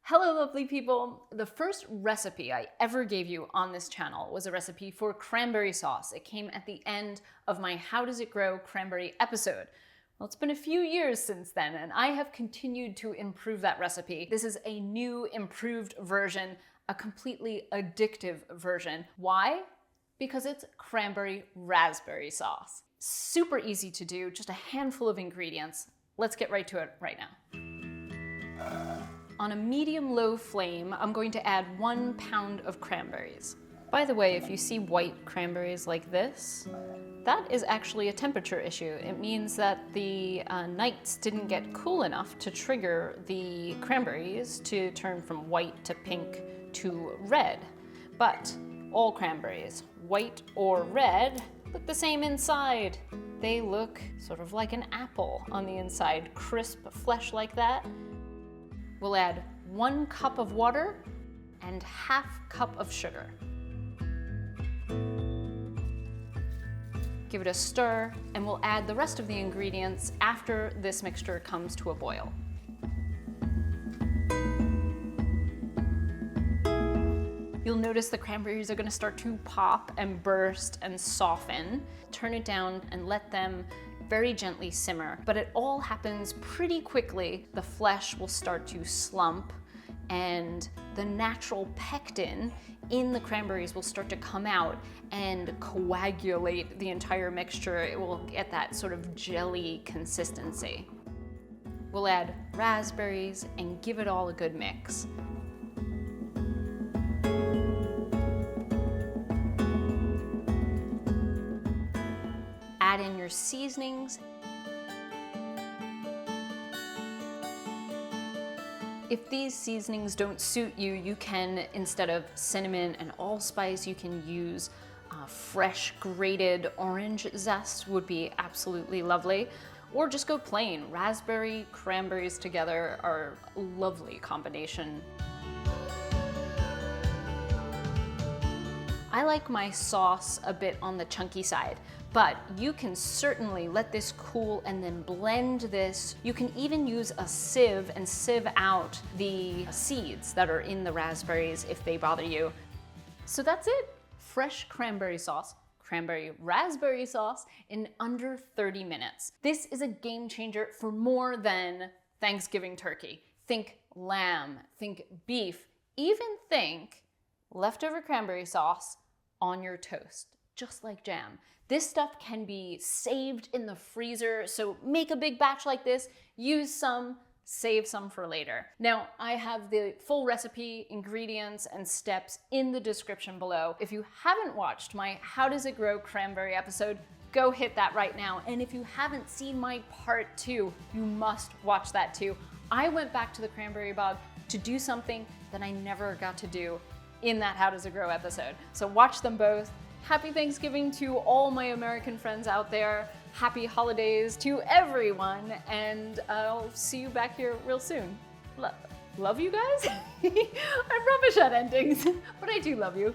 Hello lovely people! The first recipe I ever gave you on this channel was a recipe for cranberry sauce. It came at the end of my How Does It Grow Cranberry episode. Well, it's been a few years since then, and I have continued to improve that recipe. This is a new, improved version, a completely addictive version. Why? Because it's cranberry raspberry sauce. Super easy to do, just a handful of ingredients. Let's get right to it right now. On a medium-low flame, I'm going to add 1 pound of cranberries. By the way, if you see white cranberries like this, that is actually a temperature issue. It means that the nights didn't get cool enough to trigger the cranberries to turn from white to pink to red. But all cranberries, white or red, look the same inside. They look sort of like an apple on the inside, crisp flesh like that. We'll add 1 cup of water and ½ cup of sugar. Give it a stir, and we'll add the rest of the ingredients after this mixture comes to a boil. You'll notice the cranberries are going to start to pop and burst and soften. Turn it down and let them very gently simmer, but it all happens pretty quickly. The flesh will start to slump and the natural pectin in the cranberries will start to come out and coagulate the entire mixture. It will get that sort of jelly consistency. We'll add raspberries and give it all a good mix. Add in your seasonings. If these seasonings don't suit you, you can, instead of cinnamon and allspice, you can use fresh grated orange zest, would be absolutely lovely. Or just go plain. Raspberry, cranberries together are a lovely combination. I like my sauce a bit on the chunky side, but you can certainly let this cool and then blend this. You can even use a sieve and sieve out the seeds that are in the raspberries if they bother you. So that's it. Fresh cranberry sauce, cranberry raspberry sauce in under 30 minutes. This is a game changer for more than Thanksgiving turkey. Think lamb, think beef, even think leftover cranberry sauce on your toast, just like jam. This stuff can be saved in the freezer, so make a big batch like this, use some, save some for later. Now, I have the full recipe, ingredients, and steps in the description below. If you haven't watched my How Does It Grow Cranberry episode, go hit that right now. And if you haven't seen my part 2, you must watch that too. I went back to the cranberry bog to do something that I never got to do in that How Does It Grow episode. So watch them both. Happy Thanksgiving to all my American friends out there. Happy holidays to everyone. And I'll see you back here real soon. Love you guys? I'm rubbish at endings, but I do love you.